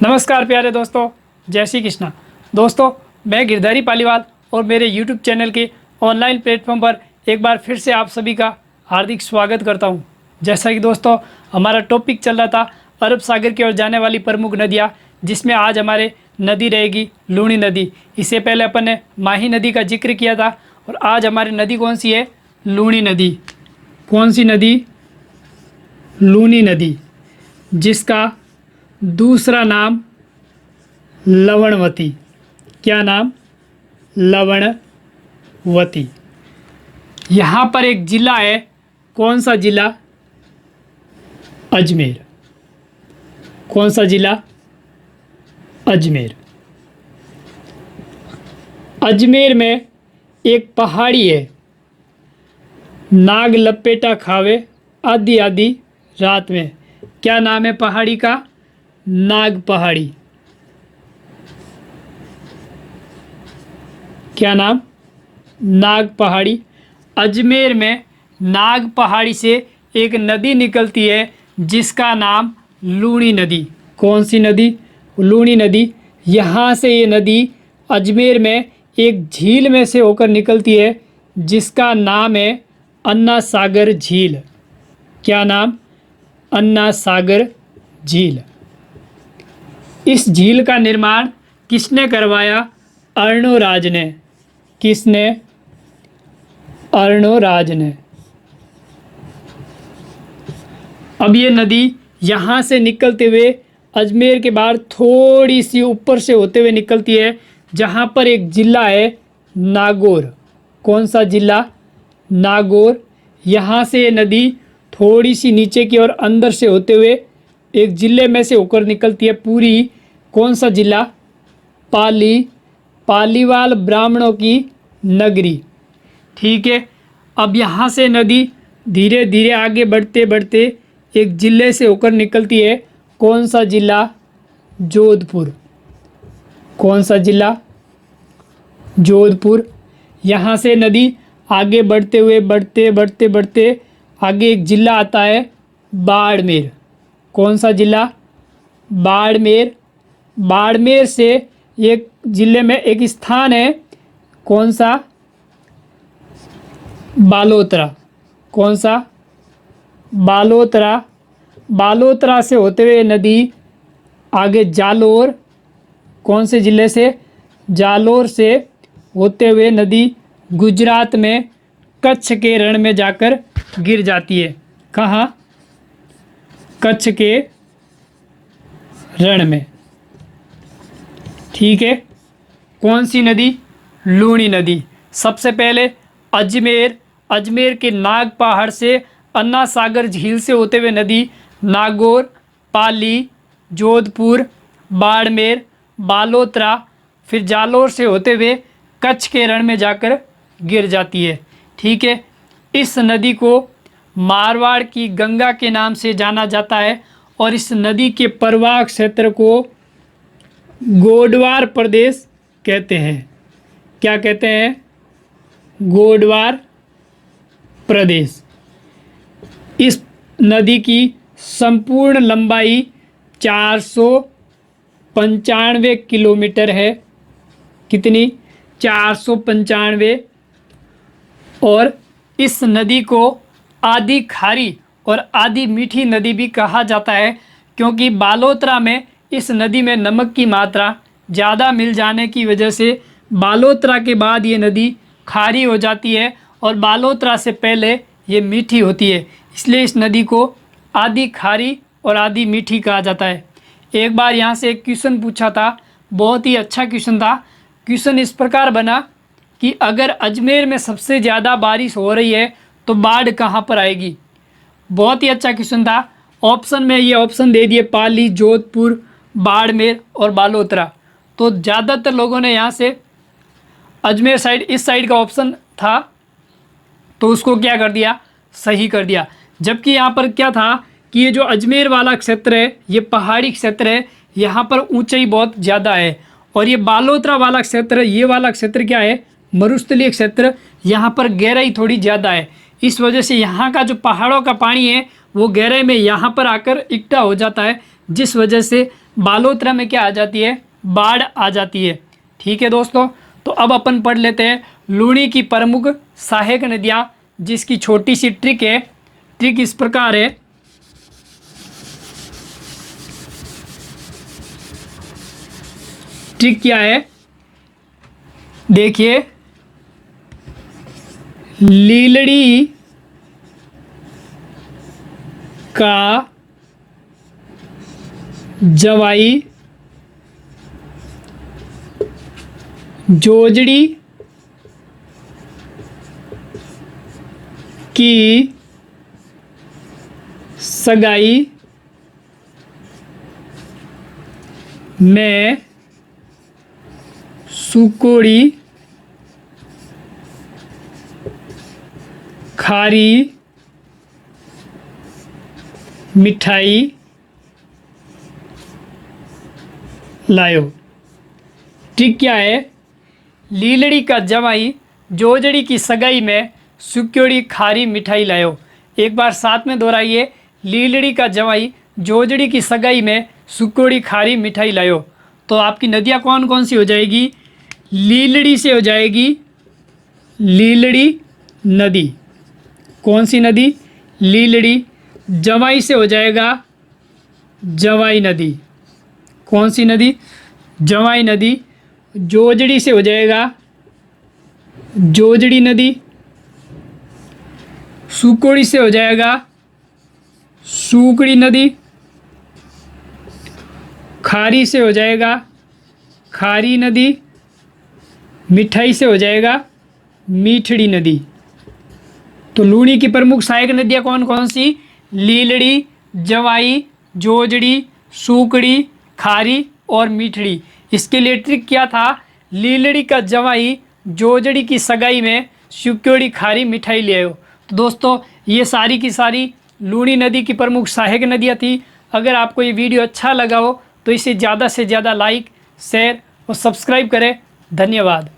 नमस्कार प्यारे दोस्तों, जय श्री कृष्णा। दोस्तों, मैं गिरधारी पालीवाल और मेरे YouTube चैनल के ऑनलाइन प्लेटफॉर्म पर एक बार फिर से आप सभी का हार्दिक स्वागत करता हूं। जैसा कि दोस्तों हमारा टॉपिक चल रहा था अरब सागर की ओर जाने वाली प्रमुख नदियां, जिसमें आज हमारे नदी रहेगी लूणी नदी। इससे पहले अपन ने माही नदी का जिक्र किया था और आज हमारी नदी कौन सी है? लूणी नदी। कौन सी नदी? लूणी नदी, जिसका दूसरा नाम लवणवती। क्या नाम? लवणवती। यहाँ पर एक ज़िला है। कौन सा ज़िला? अजमेर। कौन सा ज़िला? अजमेर। अजमेर में एक पहाड़ी है, नाग लपेटा खावे आधी आधी रात में। क्या नाम है पहाड़ी का? नाग पहाड़ी। क्या नाम? नाग पहाड़ी। अजमेर में नाग पहाड़ी से एक नदी निकलती है जिसका नाम लूणी नदी। कौन सी नदी? लूणी नदी। यहाँ से ये नदी अजमेर में एक झील में से होकर निकलती है जिसका नाम है अन्ना सागर झील। क्या नाम? अन्ना सागर झील। इस झील का निर्माण किसने करवाया? अर्णोराज ने। किसने? अर्णोराज ने। अब ये नदी यहाँ से निकलते हुए अजमेर के बाहर थोड़ी सी ऊपर से होते हुए निकलती है, जहाँ पर एक ज़िला है नागौर। कौन सा ज़िला? नागौर। यहाँ से ये नदी थोड़ी सी नीचे की ओर अंदर से होते हुए एक ज़िले में से होकर निकलती है पूरी। कौन सा ज़िला? पाली। पालीवाल ब्राह्मणों की नगरी। ठीक है। अब यहाँ से नदी धीरे धीरे आगे बढ़ते बढ़ते एक ज़िले से होकर निकलती है। कौन सा ज़िला? जोधपुर। कौन सा ज़िला? जोधपुर। यहाँ से नदी आगे बढ़ते हुए बढ़ते आगे एक ज़िला आता है बाड़मेर। कौन सा ज़िला? बाड़मेर। बाड़मेर से एक ज़िले में एक स्थान है। कौन सा? बालोतरा। कौन सा? बालोतरा। बालोतरा से होते हुए नदी आगे जालोर। कौन से ज़िले से? जालोर से होते हुए नदी गुजरात में कच्छ के रण में जाकर गिर जाती है। कहाँ? कच्छ के रण में। ठीक है। कौन सी नदी? लूणी नदी। सबसे पहले अजमेर के नाग पहाड़ से अन्ना सागर झील से होते हुए नदी नागौर, पाली, जोधपुर, बाड़मेर, बालोतरा, फिर जालोर से होते हुए कच्छ के रण में जाकर गिर जाती है। ठीक है। इस नदी को मारवाड़ की गंगा के नाम से जाना जाता है और इस नदी के प्रवाह क्षेत्र को गोडवार प्रदेश कहते हैं। क्या कहते हैं? गोडवार प्रदेश। इस नदी की संपूर्ण लंबाई 495 किलोमीटर है। कितनी? 495। और इस नदी को आधी खारी और आधी मीठी नदी भी कहा जाता है, क्योंकि बालोतरा में इस नदी में नमक की मात्रा ज़्यादा मिल जाने की वजह से बालोतरा के बाद ये नदी खारी हो जाती है और बालोतरा से पहले ये मीठी होती है। इसलिए इस नदी को आधी खारी और आधी मीठी कहा जाता है। एक बार यहाँ से एक क्वेश्चन पूछा था, बहुत ही अच्छा क्वेश्चन था। क्वेश्चन इस प्रकार बना कि अगर अजमेर में सबसे ज़्यादा बारिश हो रही है तो बाढ़ कहाँ पर आएगी? बहुत ही अच्छा क्वेश्चन था। ऑप्शन में ये ऑप्शन दे दिए, पाली, जोधपुर, बाड़मेर और बालोतरा। तो ज़्यादातर लोगों ने यहाँ से अजमेर साइड, इस साइड का ऑप्शन था तो उसको क्या कर दिया? सही कर दिया। जबकि यहाँ पर क्या था कि ये जो अजमेर वाला क्षेत्र है ये पहाड़ी क्षेत्र है, यहाँ पर ऊंचाई बहुत ज़्यादा है। और ये बालोतरा वाला क्षेत्र, ये वाला क्षेत्र क्या है? मरुस्थलीय क्षेत्र। यहाँ पर गहराई थोड़ी ज़्यादा है। इस वजह से यहाँ का जो पहाड़ों का पानी है वो गहराई में यहाँ पर आकर इकट्ठा हो जाता है, जिस वजह से बालोतरा में क्या आ जाती है, बाढ़ आ जाती है। ठीक है दोस्तों, तो अब अपन पढ़ लेते हैं लूणी की प्रमुख सहायक नदियाँ, जिसकी छोटी सी ट्रिक है। ट्रिक इस प्रकार है, ट्रिक क्या है देखिए, लीलड़ी का जवाई जोजड़ी की सगाई में सुकोड़ी खारी मिठाई लायो। ट्रिक क्या है, लीलड़ी का जवाई जोजड़ी की सगाई में सुक्योड़ी खारी मिठाई लायो। एक बार साथ में दोहराइए, लीलड़ी का जवाई जोजड़ी की सगाई में सुक्योड़ी खारी मिठाई लायो। तो आपकी नदियाँ कौन कौन सी हो जाएगी, लीलड़ी से हो जाएगी लीलड़ी नदी। कौन सी नदी, लीलड़ी। जवाई से हो जाएगा जवाई नदी। कौन सी नदी, जवाई नदी। जोजड़ी से हो जाएगा जोजड़ी नदी। सुकोड़ी से हो जाएगा सुकड़ी नदी। खारी से हो जाएगा खारी नदी। मिठाई से हो जाएगा मीठड़ी नदी। तो लूणी की प्रमुख सहायक नदियाँ कौन कौन सी, लीलड़ी, जवाई, जोजड़ी, सुकड़ी, खारी और मीठड़ी। इसके लिए ट्रिक क्या था, लीलड़ी का जवाई जोजड़ी की सगाई में सुक्योड़ी खारी मिठाई ले आयो। तो दोस्तों ये सारी की सारी लूणी नदी की प्रमुख सहायक नदियाँ थी। अगर आपको ये वीडियो अच्छा लगा हो तो इसे ज़्यादा से ज़्यादा लाइक, शेयर और सब्सक्राइब करें। धन्यवाद।